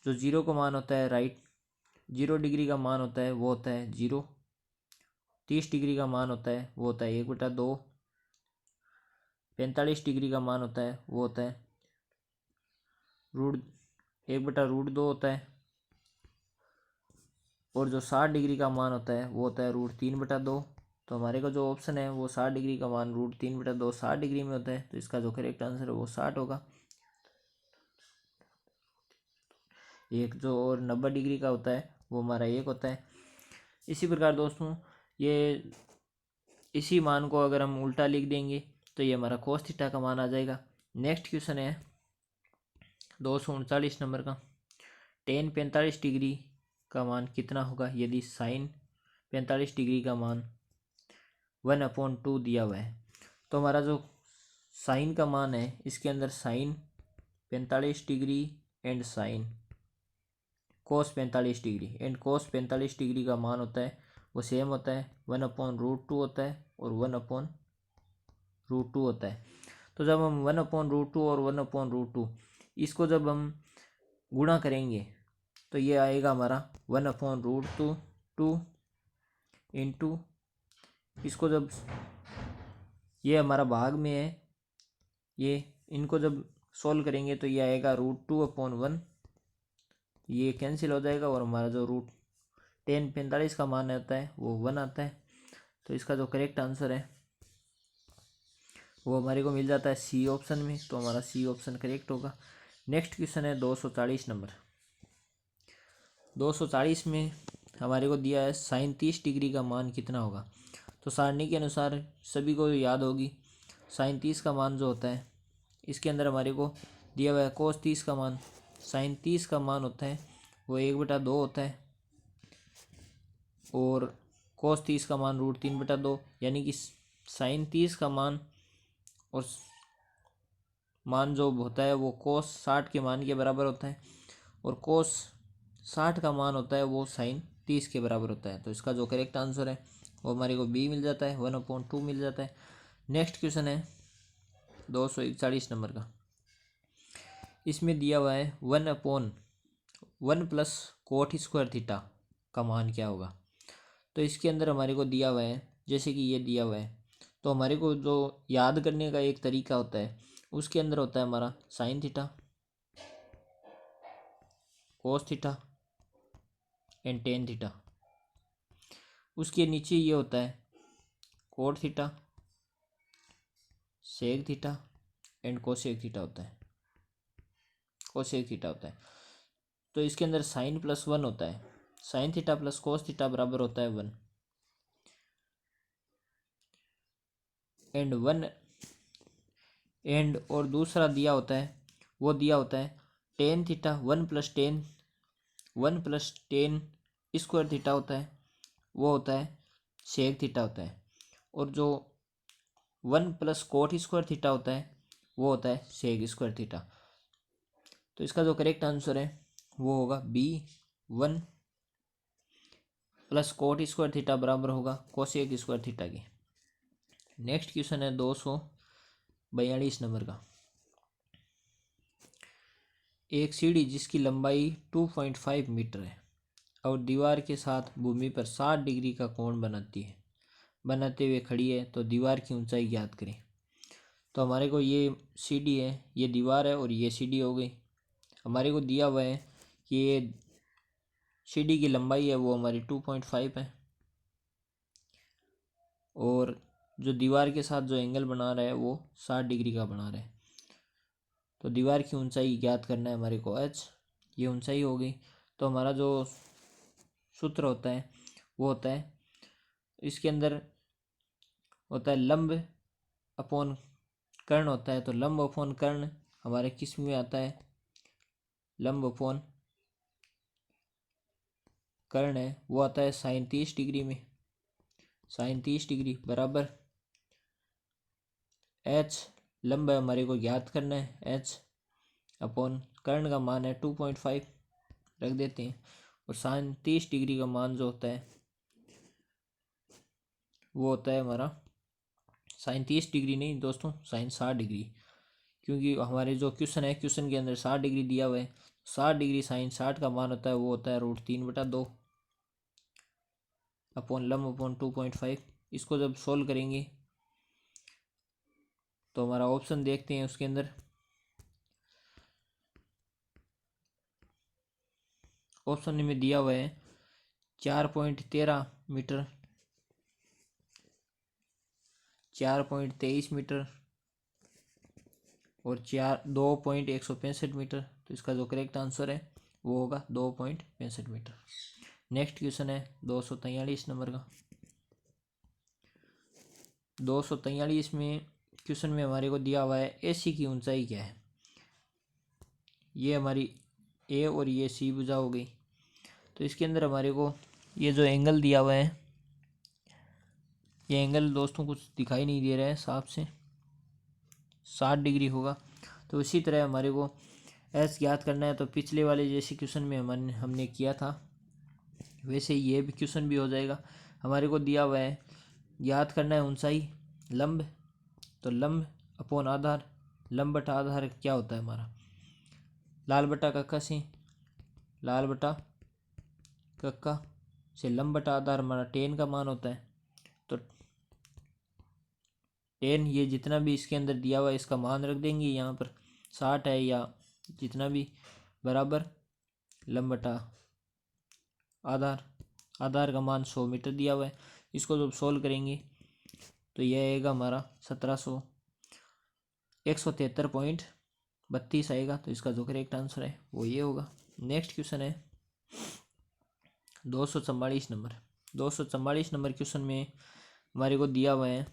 जो 0 का मान होता है राइट, 0 डिग्री का मान होता है वो होता है 0, 30 डिग्री का मान होता है वो होता है 1/2, 45 डिग्री का मान होता है वो होता है √1/√2 होता है, और जो 60 डिग्री का मान होता है वो होता है √3/2। तो हमारे को जो ऑप्शन है वो 60 डिग्री का मान √3/2 60 डिग्री में होता है। तो इसका जो करेक्ट आंसर है वो 60 होगा। एक जो और 90 डिग्री का होता है वो हमारा 1 होता है। इसी प्रकार दोस्तों ये इसी मान को अगर हम उल्टा लिख देंगे तो ये हमारा कोस थीटा का मान आ जाएगा। नेक्स्ट क्वेश्चन है 239 नंबर का। टेन 45 डिग्री का मान कितना होगा यदि साइन 45 डिग्री का मान 1/2 दिया हुआ है। तो हमारा जो साइन का मान है इसके अंदर sine 45 degree and sine cos 45 degree and cos 45 degree का मान होता है वो सेम होता है 1/√2 होता है और 1/√2 होता है। तो जब हम 1/√2 और 1/√2 इसको जब हम गुणा करेंगे तो ये आएगा हमारा 1/√2 इंटू, इसको जब ये हमारा भाग में है ये इनको जब सोल्व करेंगे तो ये आएगा √2/1, ये कैंसिल हो जाएगा और हमारा जो √10 45 का मान आता है वो 1 आता है। तो इसका जो करेक्ट आंसर है वो हमारे को मिल जाता है सी ऑप्शन में। तो हमारा सी ऑप्शन करेक्ट होगा। नेक्स्ट क्वेश्चन है 240 नंबर। 240 में हमारे को दिया है साइन 30 डिग्री का मान कितना होगा। तो सारणी के अनुसार सभी को याद होगी साइन 30 का मान जो होता है इसके अंदर हमारे को दिया हुआ है कोस 30 का मान, साइन 30 का मान होता है वो 1/2 होता है और कोस 30 का मान √3/2, यानी कि साइन 30 का मान और मान जो होता है वो कोस 60 के मान के बराबर होता है और कोस 60 का मान होता है वो साइन 30 के बराबर होता है। तो इसका जो करेक्ट आंसर है वो हमारे को बी मिल जाता है, 1/2 मिल जाता है। नेक्स्ट क्वेश्चन है 241 नंबर का। इसमें दिया हुआ है 1/1 + cot² थीटा का मान क्या होगा। तो इसके अंदर हमारे को दिया हुआ है, जैसे कि ये दिया हुआ है, तो हमारे को जो याद करने का एक तरीका होता है, उसके अंदर होता है हमारा sine theta, cos theta and tan theta. उसके नीचे ये होता है cot theta, sec theta and cosec theta होता है, कोसेक थीटा होता है। तो इसके अंदर साइन प्लस वन होता है, sine theta plus cos theta बराबर होता है वन, एंड वन एंड और दूसरा दिया होता है, वो दिया होता है tan theta, one plus ten square theta होता है, वो होता है सेक थीटा होता है। और जो one plus cot square theta होता है वो होता है सेक स्क्वायर थीटा। तो इसका जो करेक्ट आंसर है वो होगा b, one plus cot square theta बराबर होगा कोसेक स्क्वायर थीटा के। नेक्स्ट क्वेश्चन है 242 नंबर का। एक सीढ़ी जिसकी लंबाई 2.5 मीटर है और दीवार के साथ भूमि पर 60 डिग्री का कोण बनाते हुए खड़ी है, तो दीवार की ऊंचाई ज्ञात करें। तो हमारे को ये सीढ़ी है, ये दीवार है और ये सीढ़ी हो गई। हमारे को दिया हुआ है कि ये सीढ़ी की लंबाई है वो हमारी 2.5 है, और जो दीवार के साथ जो एंगल बना रहा है वो 60 डिग्री का बना रहा है। तो दीवार की ऊंचाई ज्ञात करना है हमारे को h, ये ऊंचाई हो गई। तो हमारा जो सूत्र होता है वो होता है, इसके अंदर होता है लंब अपॉन कर्ण होता है। तो लंब अपॉन कर्ण हमारे किस में आता है, लंब अपॉन कर्ण है वो आता है साइन 30 डिग्री में, साइन 30 डिग्री बराबर h, लंब है हमारे को ज्ञात करना है h अपॉन कर्ण का मान है 2.5 रख देते हैं, और साइन 30 डिग्री का मान जो होता है वो होता है हमारा साइन 30 डिग्री नहीं दोस्तों, साइन 60 डिग्री, क्योंकि हमारे जो क्वेश्चन है, क्वेश्चन के अंदर 60 डिग्री दिया हुआ है। 60 डिग्री साइन 60 का मान होता है वो होता है √3/2 अपॉन लंब अपॉन 2.5। इसको जब सोल्व करेंगे तो हमारा ऑप्शन देखते हैं, उसके अंदर ऑप्शन में दिया हुआ है 4.13 मीटर, 4.23 मीटर और 2.165 मीटर। तो इसका जो करेक्ट आंसर है वो होगा 2.65 मीटर। नेक्स्ट क्वेश्चन है 243 नंबर का। 243 में क्वेश्चन में हमारे को दिया हुआ है एसी की ऊंचाई क्या है। ये हमारी ए और ये सी भुजा हो गई। तो इसके अंदर हमारे को ये जो एंगल दिया हुआ है, ये एंगल दोस्तों कुछ दिखाई नहीं दे रहा है साफ से, 60 डिग्री होगा। तो इसी तरह हमारे को एस ज्ञात करना है। तो पिछले वाले जैसे क्वेश्चन में हमने किया था वैसे ये भी क्वेश्चन भी हो जाएगा। हमारे को दिया हुआ है ज्ञात करना है ऊंचाई लंब, तो लंब अपॉन आधार, लंब बटा आधार क्या होता है हमारा, लाल बटा कक्का से, लाल बटा कक्का से लंब बटा आधार हमारा टेन का मान होता है। तो टेन ये जितना भी इसके अंदर दिया हुआ है इसका मान रख देंगे, यहाँ पर 60 है या जितना भी, बराबर लंब बटा आधार, आधार का मान 100 मीटर दिया हुआ है। इसको जब सोल्व करेंगे तो यह आएगा हमारा 173.32 आएगा। तो इसका जो करेक्ट आंसर है वो ये होगा। नेक्स्ट क्वेश्चन है 244 नंबर। 244 नंबर क्वेश्चन में हमारे को दिया हुआ है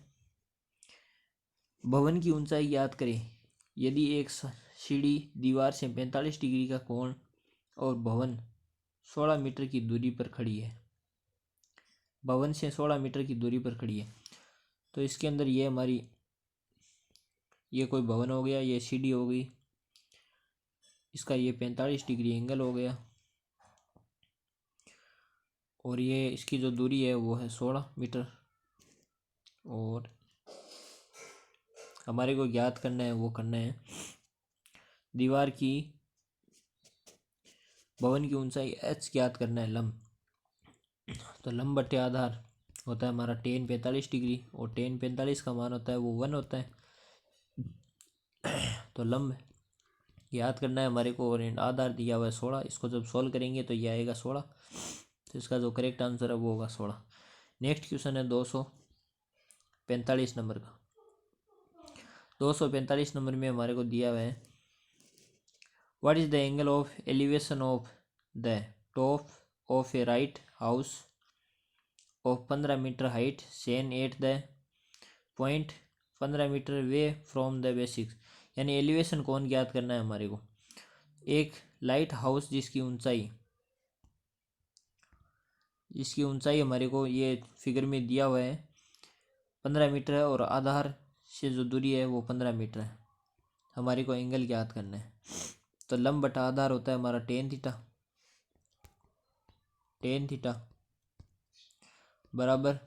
भवन की ऊंचाई याद करें यदि एक सीढ़ी दीवार से 45 डिग्री का कोण और भवन 16 मीटर की दूरी पर खड़ी है, भवन से 16 मीटर की दूरी पर खड़ी है। तो इसके अंदर ये हमारी ये कोई भवन हो गया, ये सीढ़ी हो गई, इसका ये 45 डिग्री एंगल हो गया, और ये इसकी जो दूरी है वो है 16 मीटर, और हमारे को ज्ञात करना है वो करना है दीवार की भवन की ऊंचाई h ज्ञात करना है लंब। तो लंब बटे आधार होता है हमारा tan 45 डिग्री, और tan 45 का मान होता है वो 1 होता है। तो लंब याद करना है हमारे को, और आधार दिया हुआ है 16। इसको जब सॉल्व करेंगे तो ये आएगा 16। तो इसका जो करेक्ट आंसर है वो होगा 16। नेक्स्ट क्वेश्चन है 245 नंबर का। 245 नंबर में हमारे को दिया हुआ है, what is the angle of elevation of the top of a right house of 15 metre height seen at the point 15 metre way from the basics. यानी एलिवेशन कौन ज्ञात करना है हमारे को। एक लाइट हाउस जिसकी ऊंचाई हमारे को ये फिगर में दिया हुआ है 15 मीटर है, और आधार से जो दूरी है वो 15 मीटर है। हमारे को एंगल ज्ञात करना है। तो लंब बटा आधार होता है हमारा tan थीटा बराबर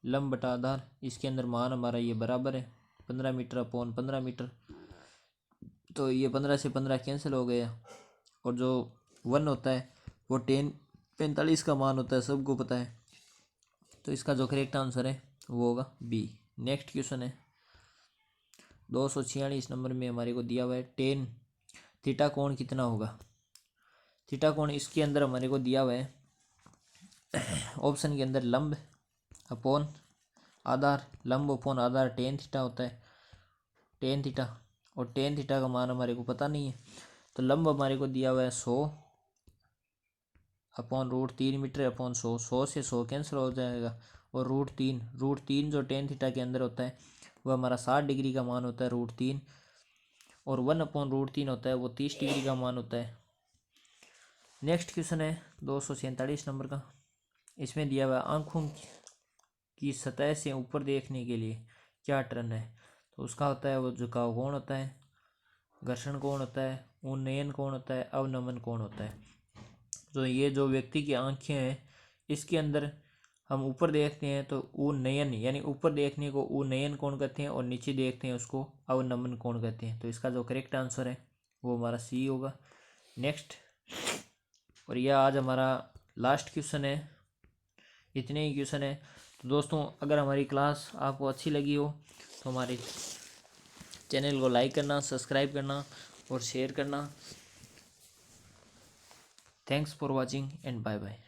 लंब बटा आधार, इसके अंदर मान हमारा ये बराबर है 15 मीटर अपॉन 15 मीटर। तो ये 15 से 15 कैंसिल हो गया, और जो 1 होता है वो tan 45 का मान होता है, सबको पता है। तो इसका जो करेक्ट आंसर है वो होगा बी। नेक्स्ट क्वेश्चन है 246 नंबर में हमारे को दिया हुआ है tan थीटा कोण कितना होगा। थीटा कोण इसके अंदर हमारे को दिया हुआ है ऑप्शन के अंदर लंब अपॉन आधार, लंब अपॉन आधार tan थीटा होता है, tan थीटा, और tan थीटा का मान हमारे को पता नहीं है। तो लंब हमारे को दिया हुआ है 100 अपॉन √3 मीटर अपॉन 100। 100 से 100 कैंसिल हो जाएगा, और √3 जो tan थीटा के अंदर होता है वह हमारा 60 डिग्री का मान होता है √3, और 1 अपॉन √3 होता है वो 30 डिग्री का मान होता है। नेक्स्ट क्वेश्चन है 247 नंबर का। इसमें दिया हुआ आंखों की सतह से ऊपर देखने के लिए क्या टर्न है। तो उसका होता है वो झुकाव कोण होता है, घर्षण कोण होता है, उन्नयन कोण होता है, अवनमन कोण होता है। तो ये जो व्यक्ति की आंखें हैं इसके अंदर हम ऊपर देखते हैं तो उन्नयन, यानी ऊपर देखने को उन्नयन कोण कहते हैं, और नीचे देखते हैं उसको अवनमन कोण कहते हैं। तो इसका जो करेक्ट आंसर है वो हमारा सी होगा। नेक्स्ट, और यह आज हमारा लास्ट क्वेश्चन है, इतने ही क्वेश्चन है। तो दोस्तों अगर हमारी क्लास आपको अच्छी लगी हो तो हमारे चैनल को लाइक करना, सब्सक्राइब करना और शेयर करना। Thanks for watching and bye bye.